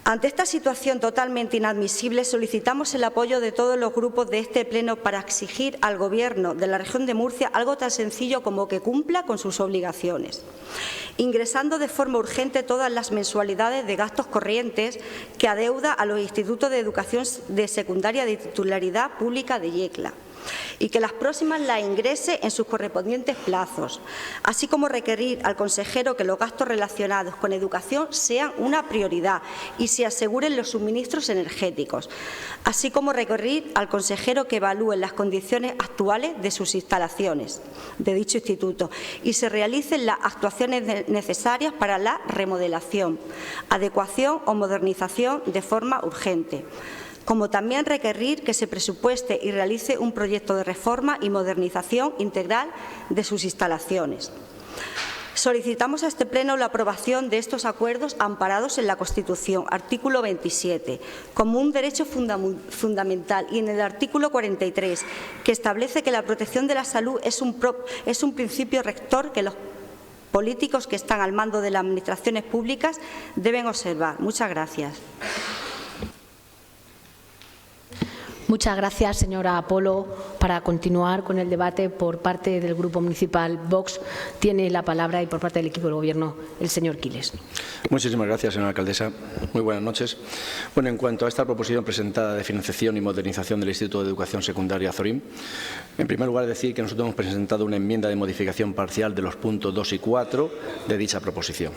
[SPEAKER 6] Ante esta situación totalmente inadmisible, solicitamos el apoyo de todos los grupos de este pleno para exigir al Gobierno de la región de Murcia algo tan sencillo como que cumpla con sus obligaciones, ingresando de forma urgente todas las mensualidades de gastos corrientes que adeuda a los institutos de educación de secundaria de titularidad pública de Yecla. y que las próximas las ingrese en sus correspondientes plazos, así como requerir al consejero que los gastos relacionados con educación sean una prioridad y se aseguren los suministros energéticos, así como requerir al consejero que evalúe las condiciones actuales de sus instalaciones de dicho instituto y se realicen las actuaciones necesarias para la remodelación, adecuación o modernización de forma urgente, como también requerir que se presupueste y realice un proyecto de reforma y modernización integral de sus instalaciones. Solicitamos a este Pleno la aprobación de estos acuerdos amparados en la Constitución, artículo 27, como un derecho fundamental, y en el artículo 43, que establece que la protección de la salud es un principio rector que los políticos que están al mando de las administraciones públicas deben observar. Muchas gracias.
[SPEAKER 1] Muchas gracias, señora Apolo. Para continuar con el debate por parte del Grupo Municipal Vox, tiene la palabra, y por parte del equipo del Gobierno, el señor Quiles.
[SPEAKER 7] Muchísimas gracias, señora alcaldesa. Muy buenas noches. Bueno, en cuanto a esta proposición presentada de financiación y modernización del Instituto de Educación Secundaria Azorín, en primer lugar decir que nosotros hemos presentado una enmienda de modificación parcial de los puntos 2 y 4 de dicha proposición.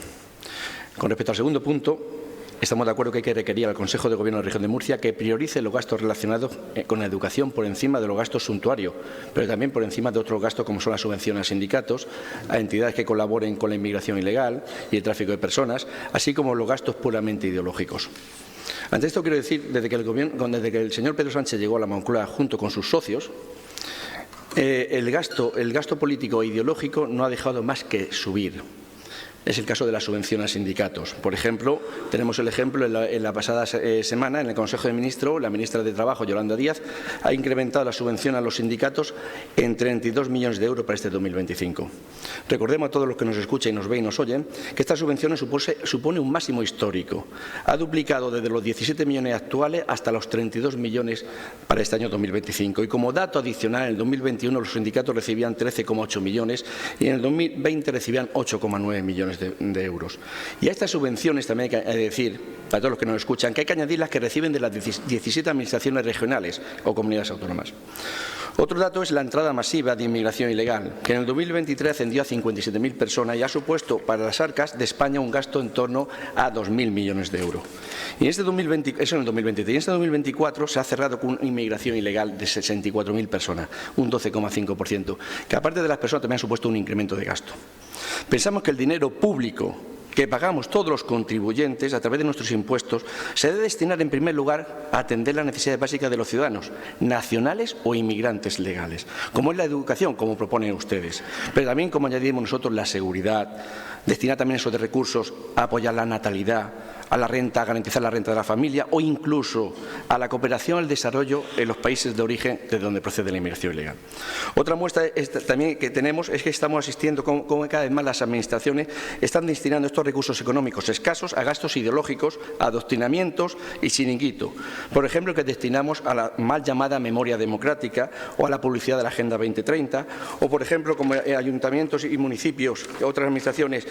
[SPEAKER 7] Con respecto al segundo punto, estamos de acuerdo que hay que requerir al Consejo de Gobierno de la Región de Murcia que priorice los gastos relacionados con la educación por encima de los gastos suntuarios, pero también por encima de otros gastos como son las subvenciones a sindicatos, a entidades que colaboren con la inmigración ilegal y el tráfico de personas, así como los gastos puramente ideológicos. Ante esto quiero decir, desde que el señor Pedro Sánchez llegó a la Moncloa junto con sus socios, el gasto político e ideológico no ha dejado más que subir. Es el caso de la subvención a sindicatos. Por ejemplo, tenemos el ejemplo en la pasada semana, en el Consejo de Ministros, la ministra de Trabajo, Yolanda Díaz, ha incrementado la subvención a los sindicatos en 32 millones de euros para este 2025. Recordemos a todos los que nos escuchan y nos ven y nos oyen que esta subvención supone un máximo histórico. Ha duplicado desde los 17 millones actuales hasta los 32 millones para este año 2025. Y como dato adicional, en el 2021 los sindicatos recibían 13,8 millones y en el 2020 recibían 8,9 millones de euros. Y a estas subvenciones también hay que decir, para todos los que nos escuchan, que hay que añadir las que reciben de las 17 administraciones regionales o comunidades autónomas. Otro dato es la entrada masiva de inmigración ilegal, que en el 2023 ascendió a 57.000 personas y ha supuesto para las arcas de España un gasto en torno a 2.000 millones de euros. Y eso en el 2023. Y en este 2024 se ha cerrado con una inmigración ilegal de 64.000 personas, un 12,5%, que aparte de las personas también ha supuesto un incremento de gasto. Pensamos que el dinero público que pagamos todos los contribuyentes a través de nuestros impuestos se debe destinar en primer lugar a atender las necesidades básicas de los ciudadanos, nacionales o inmigrantes legales, como es la educación, como proponen ustedes, pero también, como añadimos nosotros, la seguridad, destinar también esos recursos a apoyar la natalidad, a la renta, a garantizar la renta de la familia o incluso a la cooperación al desarrollo en los países de origen de donde procede la inmigración ilegal. Otra muestra también que tenemos es que estamos asistiendo como cada vez más las administraciones están destinando estos recursos económicos escasos a gastos ideológicos, a adoctrinamientos y chiringuito. Por ejemplo, que destinamos a la mal llamada memoria democrática o a la publicidad de la Agenda 2030 o, por ejemplo, como ayuntamientos y municipios, otras administraciones,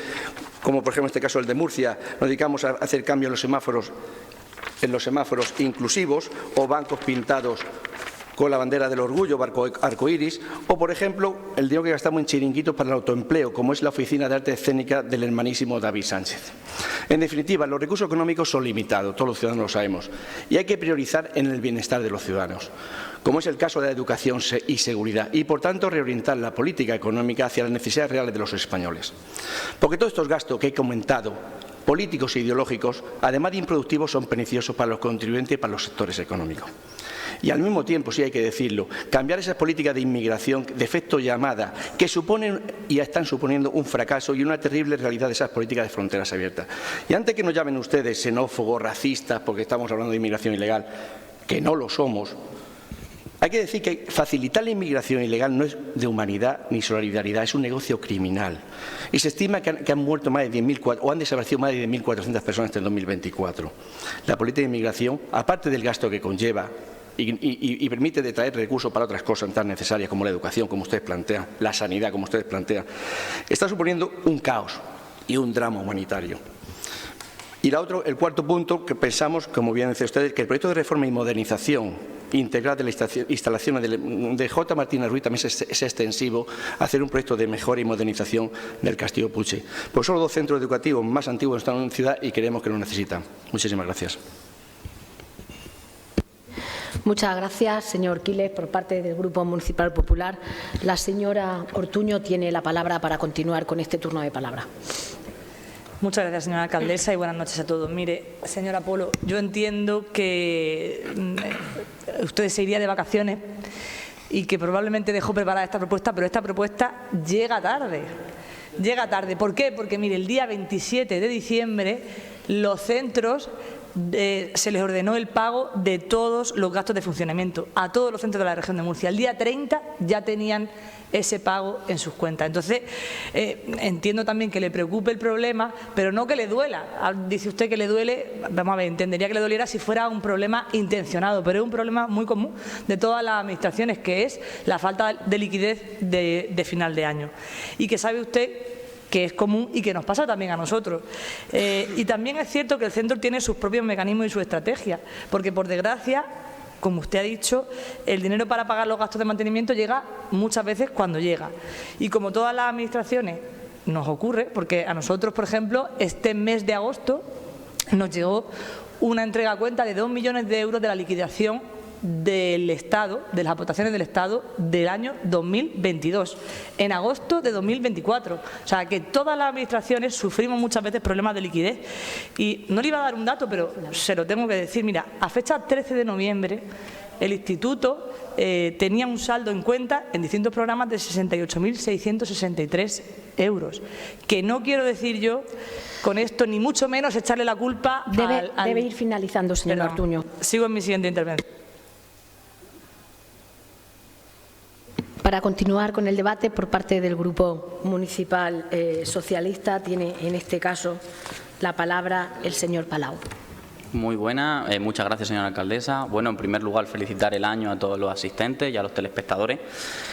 [SPEAKER 7] como por ejemplo en este caso el de Murcia, nos dedicamos a hacer cambio en los semáforos inclusivos o bancos pintados con la bandera del orgullo, arcoíris, o por ejemplo el dinero que gastamos en chiringuitos para el autoempleo, como es la Oficina de Arte Escénica del hermanísimo David Sánchez. En definitiva, los recursos económicos son limitados, todos los ciudadanos lo sabemos, y hay que priorizar en el bienestar de los ciudadanos, como es el caso de la educación y seguridad, y por tanto reorientar la política económica hacia las necesidades reales de los españoles. Porque todos estos gastos que he comentado, políticos e ideológicos, además de improductivos, son perniciosos para los contribuyentes y para los sectores económicos. Y al mismo tiempo, sí hay que decirlo, cambiar esas políticas de inmigración de efecto llamada que suponen y están suponiendo un fracaso y una terrible realidad de esas políticas de fronteras abiertas. Y antes que nos llamen ustedes xenófobos, racistas, porque estamos hablando de inmigración ilegal, que no lo somos, hay que decir que facilitar la inmigración ilegal no es de humanidad ni solidaridad, es un negocio criminal. Y se estima que han muerto más de 10.000 o han desaparecido más de 10.400 personas hasta el 2024. La política de inmigración, aparte del gasto que conlleva, y permite de traer recursos para otras cosas tan necesarias como la educación, como ustedes plantean, la sanidad, como ustedes plantean, está suponiendo un caos y un drama humanitario. Y el cuarto punto, que pensamos, como bien decían ustedes, que el proyecto de reforma y modernización integral de las instalaciones de J. Martínez Ruiz también es extensivo a hacer un proyecto de mejora y modernización del Castillo Puche. Pues son los 2 centros educativos más antiguos están en la ciudad y creemos que lo necesitan. Muchísimas gracias.
[SPEAKER 1] Muchas gracias, señor Quiles. Por parte del Grupo Municipal Popular, la señora Ortuño tiene la palabra para continuar con este turno de palabra.
[SPEAKER 8] Muchas gracias, señora alcaldesa, y buenas noches a todos. Mire, señora Polo, yo entiendo que usted se iría de vacaciones y que probablemente dejó preparada esta propuesta, pero esta propuesta llega tarde. Llega tarde. ¿Por qué? Porque, mire, el día 27 de diciembre los centros se les ordenó el pago de todos los gastos de funcionamiento a todos los centros de la región de Murcia. El día 30 ya tenían ese pago en sus cuentas. Entonces, entiendo también que le preocupe el problema, pero no que le duela. Dice usted que le duele, vamos a ver, entendería que le doliera si fuera un problema intencionado, pero es un problema muy común de todas las administraciones, que es la falta de liquidez de final de año. Y que sabe usted que es común y que nos pasa también a nosotros. Y también es cierto que el centro tiene sus propios mecanismos y su estrategia, porque por desgracia, como usted ha dicho, el dinero para pagar los gastos de mantenimiento llega muchas veces cuando llega. Y como todas las administraciones nos ocurre, porque a nosotros, por ejemplo, este mes de agosto nos llegó una entrega a cuenta de 2 millones de euros de la liquidación del Estado, de las aportaciones del Estado del año 2022, en agosto de 2024. O sea, que todas las administraciones sufrimos muchas veces problemas de liquidez. Y no le iba a dar un dato, pero se lo tengo que decir. Mira, a fecha 13 de noviembre, el Instituto tenía un saldo en cuenta en distintos programas de 68.663 euros. Que no quiero decir yo con esto, ni mucho menos echarle la culpa
[SPEAKER 1] Debe ir finalizando, señor Ortuño.
[SPEAKER 8] Sigo en mi siguiente intervención.
[SPEAKER 1] Para continuar con el debate, por parte del Grupo Municipal Socialista, tiene en este caso la palabra el señor Palau.
[SPEAKER 9] Muy buena, muchas gracias, señora alcaldesa. Bueno, en primer lugar, felicitar el año a todos los asistentes y a los telespectadores.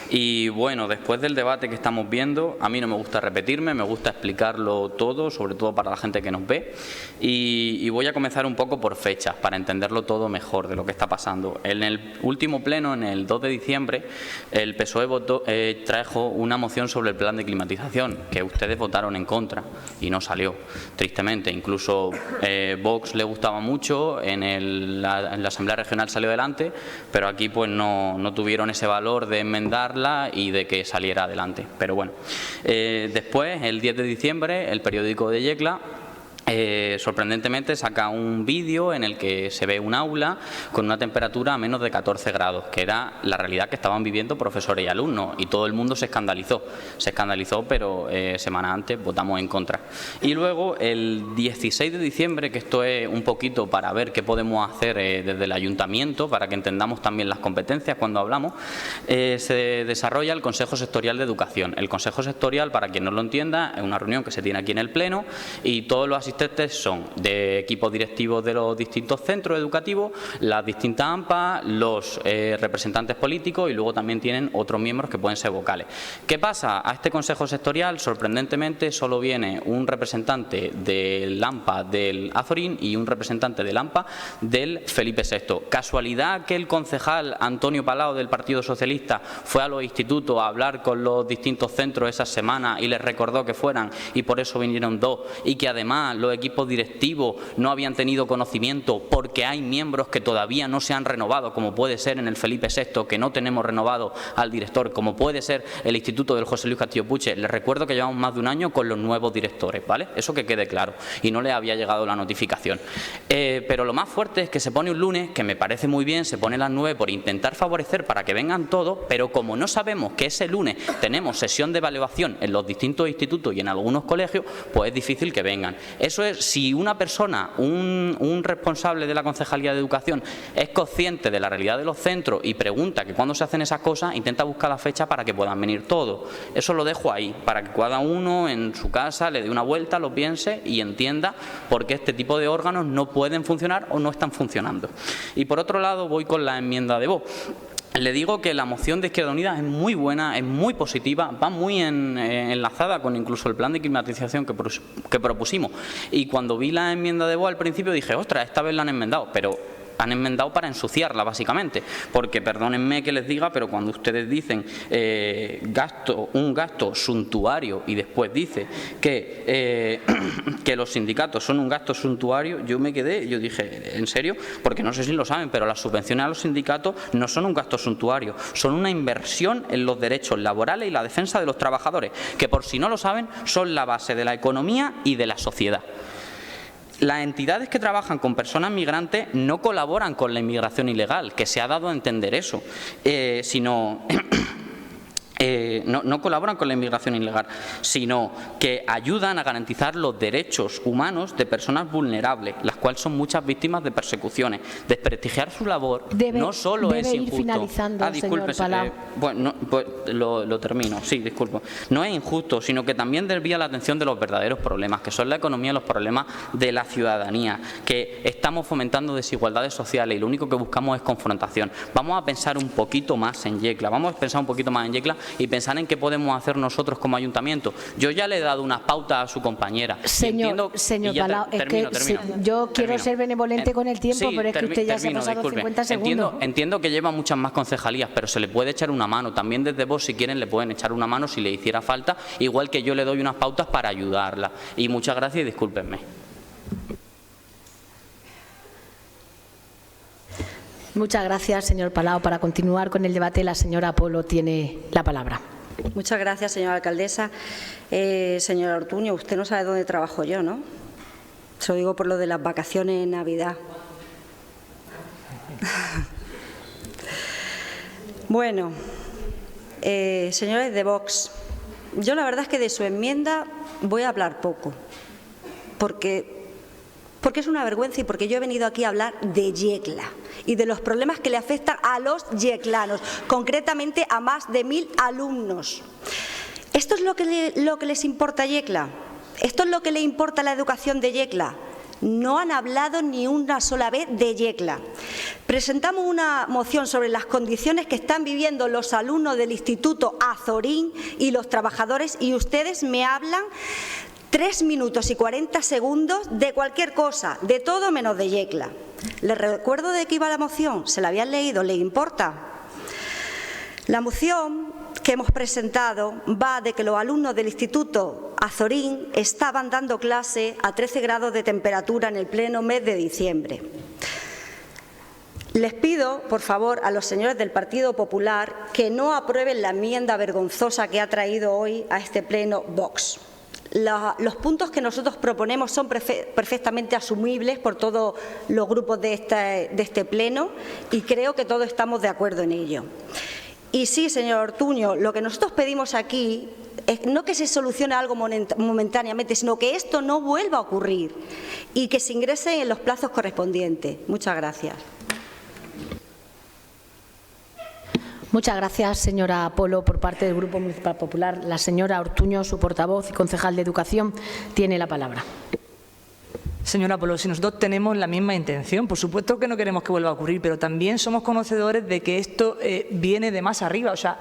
[SPEAKER 9] Y bueno, después del debate que estamos viendo, a mí no me gusta repetirme, me gusta explicarlo todo, sobre todo para la gente que nos ve. Y voy a comenzar un poco por fechas, para entenderlo todo mejor de lo que está pasando. En el último pleno, en el 2 de diciembre, el PSOE trajo una moción sobre el plan de climatización, que ustedes votaron en contra y no salió, tristemente. Incluso Vox le gustaba mucho, en la Asamblea Regional salió adelante, pero aquí pues no tuvieron ese valor de enmendarla y de que saliera adelante. Pero bueno, después, el 10 de diciembre, el periódico de Yecla sorprendentemente saca un vídeo en el que se ve un aula con una temperatura a menos de 14 grados, que era la realidad que estaban viviendo profesores y alumnos, y todo el mundo se escandalizó, pero semana antes votamos en contra. Y luego el 16 de diciembre, que esto es un poquito para ver qué podemos hacer desde el ayuntamiento, para que entendamos también las competencias cuando hablamos, se desarrolla el Consejo Sectorial de Educación. El Consejo Sectorial, para quien no lo entienda, es una reunión que se tiene aquí en el Pleno y todos los asistentes son de equipos directivos de los distintos centros educativos, las distintas AMPA, los representantes políticos, y luego también tienen otros miembros que pueden ser vocales. ¿Qué pasa? A este Consejo Sectorial, sorprendentemente, solo viene un representante del AMPA del Azorín y un representante del AMPA del Felipe VI. ¿Casualidad que el concejal Antonio Palau del Partido Socialista fue a los institutos a hablar con los distintos centros esa semana y les recordó que fueran, y por eso vinieron dos, y que además los equipos directivos no habían tenido conocimiento porque hay miembros que todavía no se han renovado, como puede ser en el Felipe VI, que no tenemos renovado al director, como puede ser el Instituto del José Luis Castillo Puche? Les recuerdo que llevamos más de un año con los nuevos directores, ¿vale? Eso que quede claro, y no les había llegado la notificación. Pero lo más fuerte es que se pone un lunes, que me parece muy bien, se pone a las 9 por intentar favorecer para que vengan todos, pero como no sabemos que ese lunes tenemos sesión de evaluación en los distintos institutos y en algunos colegios, pues es difícil que vengan. Eso es, si una persona, un responsable de la Concejalía de Educación es consciente de la realidad de los centros y pregunta que cuándo se hacen esas cosas, intenta buscar la fecha para que puedan venir todos. Eso lo dejo ahí, para que cada uno en su casa le dé una vuelta, lo piense y entienda por qué este tipo de órganos no pueden funcionar o no están funcionando. Y por otro lado, voy con la enmienda de Vox. Le digo que la moción de Izquierda Unida es muy buena, es muy positiva, va muy enlazada con incluso el plan de climatización que propusimos. Y cuando vi la enmienda de Vox al principio dije, ostras, esta vez la han enmendado, pero han enmendado para ensuciarla, básicamente. Porque, perdónenme que les diga, pero cuando ustedes dicen un gasto suntuario y después dice que los sindicatos son un gasto suntuario, yo me quedé, yo dije, ¿en serio? Porque no sé si lo saben, pero las subvenciones a los sindicatos no son un gasto suntuario, son una inversión en los derechos laborales y la defensa de los trabajadores, que por si no lo saben, son la base de la economía y de la sociedad. Las entidades que trabajan con personas migrantes no colaboran con la inmigración ilegal, que se ha dado a entender eso, sino no colaboran con la inmigración ilegal, sino que ayudan a garantizar los derechos humanos de personas vulnerables, las cuales son muchas víctimas de persecuciones. Desprestigiar su labor no solo es injusto.
[SPEAKER 1] Finalizando,
[SPEAKER 9] disculpe, bueno, pues lo termino, sí, disculpo. No es injusto, sino que también desvía la atención de los verdaderos problemas, que son la economía y los problemas de la ciudadanía, que estamos fomentando desigualdades sociales y lo único que buscamos es confrontación. Vamos a pensar un poquito más en Yecla, y pensar en qué podemos hacer nosotros como ayuntamiento. Yo ya le he dado unas pautas a su compañera.
[SPEAKER 1] Señor Palau, yo quiero ser benevolente con el tiempo, pero es que usted ya se ha pasado 50 segundos.
[SPEAKER 9] Entiendo que lleva muchas más concejalías, pero se le puede echar una mano. También desde Vox, si quieren, le pueden echar una mano si le hiciera falta, igual que yo le doy unas pautas para ayudarla. Y muchas gracias y discúlpenme.
[SPEAKER 1] Muchas gracias, señor Palau. Para continuar con el debate, la señora Polo tiene la palabra.
[SPEAKER 6] Muchas gracias, señora alcaldesa. Señora Ortuño, usted no sabe dónde trabajo yo, ¿no? Se lo digo por lo de las vacaciones en Navidad. Bueno, señores de Vox, yo la verdad es que de su enmienda voy a hablar poco, porque es una vergüenza y porque yo he venido aquí a hablar de Yecla y de los problemas que le afectan a los yeclanos, concretamente a más de 1000 alumnos. ¿Esto es lo que les importa a Yecla? ¿Esto es lo que le importa a la educación de Yecla? No han hablado ni una sola vez de Yecla. Presentamos una moción sobre las condiciones que están viviendo los alumnos del Instituto Azorín y los trabajadores y ustedes me hablan 3 minutos y 40 segundos de cualquier cosa, de todo menos de Yecla. ¿Les recuerdo de qué iba la moción? ¿Se la habían leído? ¿Le importa? La moción que hemos presentado va de que los alumnos del Instituto Azorín estaban dando clase a 13 grados de temperatura en el pleno mes de diciembre. Les pido, por favor, a los señores del Partido Popular que no aprueben la enmienda vergonzosa que ha traído hoy a este pleno Vox. Los puntos que nosotros proponemos son perfectamente asumibles por todos los grupos de este pleno y creo que todos estamos de acuerdo en ello. Y sí, señor Ortuño, lo que nosotros pedimos aquí es no que se solucione algo momentáneamente, sino que esto no vuelva a ocurrir y que se ingrese en los plazos correspondientes. Muchas gracias.
[SPEAKER 1] Muchas gracias, señora Polo. Por parte del Grupo Municipal Popular, la señora Ortuño, su portavoz y concejal de Educación, tiene la palabra.
[SPEAKER 8] Señora Polo, si nosotros tenemos la misma intención, por supuesto que no queremos que vuelva a ocurrir, pero también somos conocedores de que esto viene de más arriba. O sea,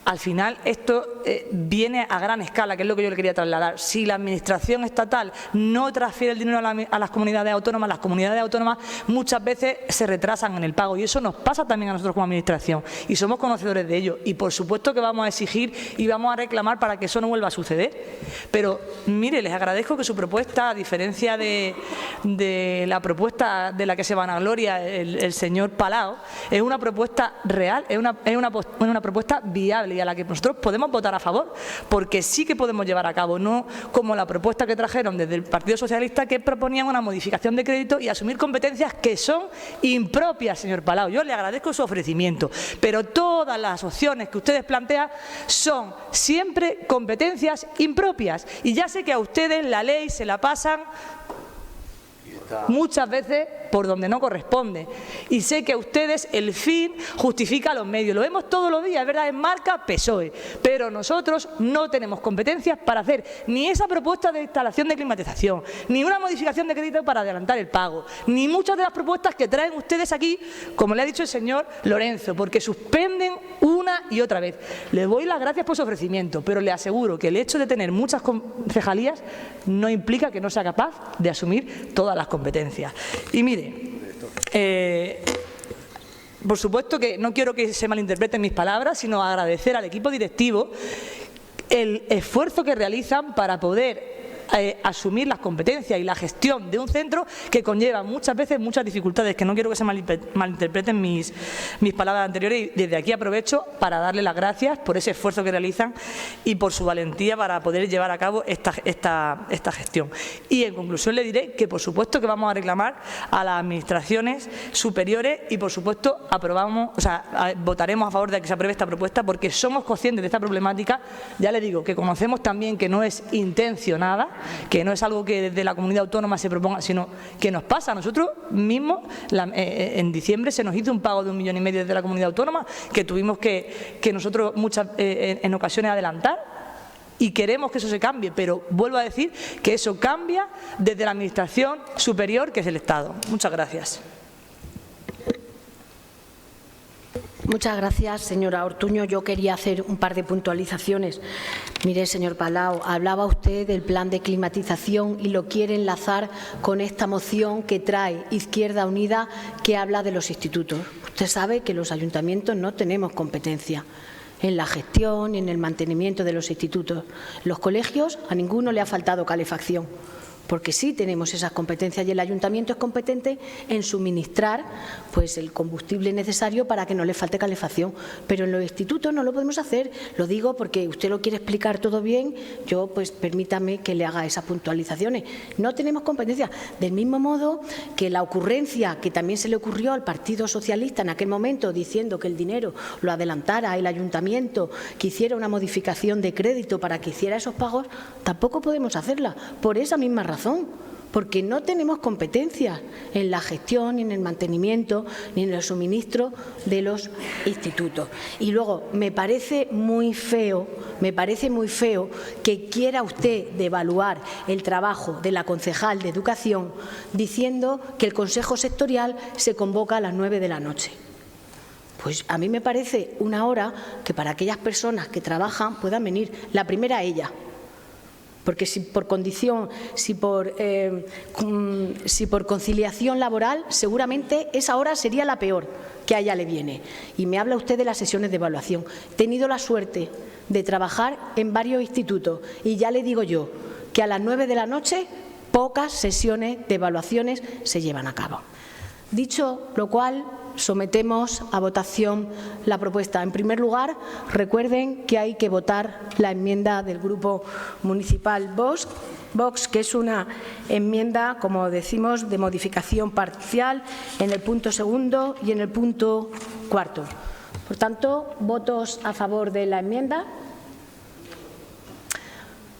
[SPEAKER 8] al final esto viene a gran escala, que es lo que yo le quería trasladar. Si la Administración estatal no transfiere el dinero a las comunidades autónomas muchas veces se retrasan en el pago y eso nos pasa también a nosotros como Administración y somos conocedores de ello. Y por supuesto que vamos a exigir y vamos a reclamar para que eso no vuelva a suceder. Pero, mire, les agradezco que su propuesta, a diferencia de la propuesta de la que se vanagloria el señor Palau, es una propuesta real, es una propuesta viable y a la que nosotros podemos votar a favor, porque sí que podemos llevar a cabo, no como la propuesta que trajeron desde el Partido Socialista, que proponían una modificación de crédito y asumir competencias que son impropias, señor Palau. Yo le agradezco su ofrecimiento, pero todas las opciones que ustedes plantean son siempre competencias impropias y ya sé que a ustedes la ley se la pasan muchas veces por donde no corresponde. Y sé que a ustedes el fin justifica los medios. Lo vemos todos los días, es verdad, en marca PSOE. Pero nosotros no tenemos competencias para hacer ni esa propuesta de instalación de climatización, ni una modificación de crédito para adelantar el pago, ni muchas de las propuestas que traen ustedes aquí, como le ha dicho el señor Lorenzo, porque suspenden una y otra vez. Les doy las gracias por su ofrecimiento, pero le aseguro que el hecho de tener muchas concejalías no implica que no sea capaz de asumir todas las competencias. Y mire, por supuesto que no quiero que se malinterpreten mis palabras, sino agradecer al equipo directivo el esfuerzo que realizan para poder asumir las competencias y la gestión de un centro que conlleva muchas veces muchas dificultades, que no quiero que se malinterpreten mis palabras anteriores, y desde aquí aprovecho para darle las gracias por ese esfuerzo que realizan y por su valentía para poder llevar a cabo esta gestión. Y en conclusión le diré que por supuesto que vamos a reclamar a las administraciones superiores y por supuesto votaremos a favor de que se apruebe esta propuesta, porque somos conscientes de esta problemática. Ya le digo que conocemos también que no es intencionada, que no es algo que desde la comunidad autónoma se proponga, sino que nos pasa a nosotros mismos. En diciembre se nos hizo un pago de 1,5 millones desde la comunidad autónoma que tuvimos que nosotros en ocasiones adelantar, y queremos que eso se cambie, pero vuelvo a decir que eso cambia desde la administración superior, que es el Estado. Muchas gracias.
[SPEAKER 1] Muchas gracias, señora Ortuño. Yo quería hacer un par de puntualizaciones. Mire, señor Palau, hablaba usted del plan de climatización y lo quiere enlazar con esta moción que trae Izquierda Unida, que habla de los institutos. Usted sabe que los ayuntamientos no tenemos competencia en la gestión y en el mantenimiento de los institutos. Los colegios, a ninguno le ha faltado calefacción, porque sí tenemos esas competencias, y el ayuntamiento es competente en suministrar pues el combustible necesario para que no le falte calefacción, pero en los institutos no lo podemos hacer. Lo digo porque usted lo quiere explicar todo bien, yo pues permítame que le haga esas puntualizaciones. No tenemos competencia, del mismo modo que la ocurrencia que también se le ocurrió al Partido Socialista en aquel momento, diciendo que el dinero lo adelantara el ayuntamiento, que hiciera una modificación de crédito para que hiciera esos pagos, tampoco podemos hacerla por esa misma razón, porque no tenemos competencias en la gestión, ni en el mantenimiento, ni en el suministro de los institutos. Y luego, me parece muy feo que quiera usted devaluar el trabajo de la concejal de Educación diciendo que el Consejo Sectorial se convoca a las 9 de la noche. Pues a mí me parece una hora que para aquellas personas que trabajan puedan venir. La primera, ella. Porque si por conciliación laboral, seguramente esa hora sería la peor que a ella le viene. Y me habla usted de las sesiones de evaluación. He tenido la suerte de trabajar en varios institutos y ya le digo yo que a las 9 de la noche pocas sesiones de evaluaciones se llevan a cabo. Dicho lo cual, sometemos a votación la propuesta. En primer lugar, recuerden que hay que votar la enmienda del Grupo Municipal Vox, que es una enmienda, como decimos, de modificación parcial en el punto segundo y en el punto cuarto. Por tanto, votos a favor de la enmienda.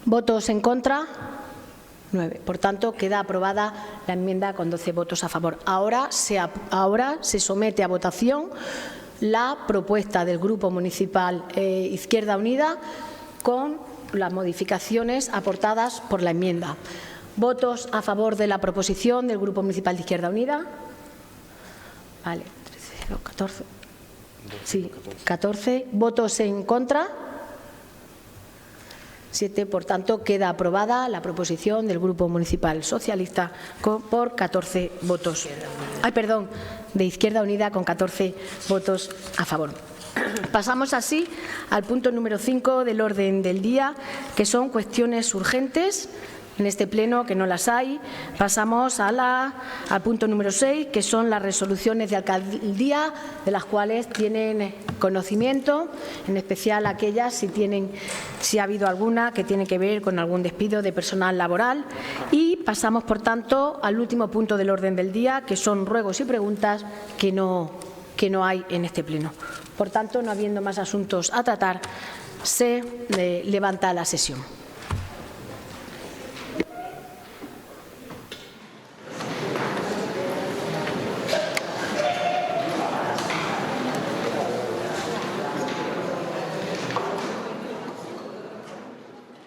[SPEAKER 1] Votos en contra. 9. Por tanto, queda aprobada la enmienda con 12 votos a favor. Ahora se somete a votación la propuesta del Grupo Municipal Izquierda Unida con las modificaciones aportadas por la enmienda. ¿Votos a favor de la proposición del Grupo Municipal de Izquierda Unida? Vale, 13, 14. Sí, 14. ¿Votos en contra? 7. Por tanto, queda aprobada la proposición del Grupo Municipal Socialista por 14 votos. De Izquierda Unida con 14 votos a favor. Pasamos así al punto número 5 del orden del día, que son cuestiones urgentes. En este pleno, que no las hay, pasamos al punto número 6, que son las resoluciones de alcaldía, de las cuales tienen conocimiento, en especial aquellas si ha habido alguna que tiene que ver con algún despido de personal laboral. Y pasamos, por tanto, al último punto del orden del día, que son ruegos y preguntas que no hay en este pleno. Por tanto, no habiendo más asuntos a tratar, se levanta la sesión.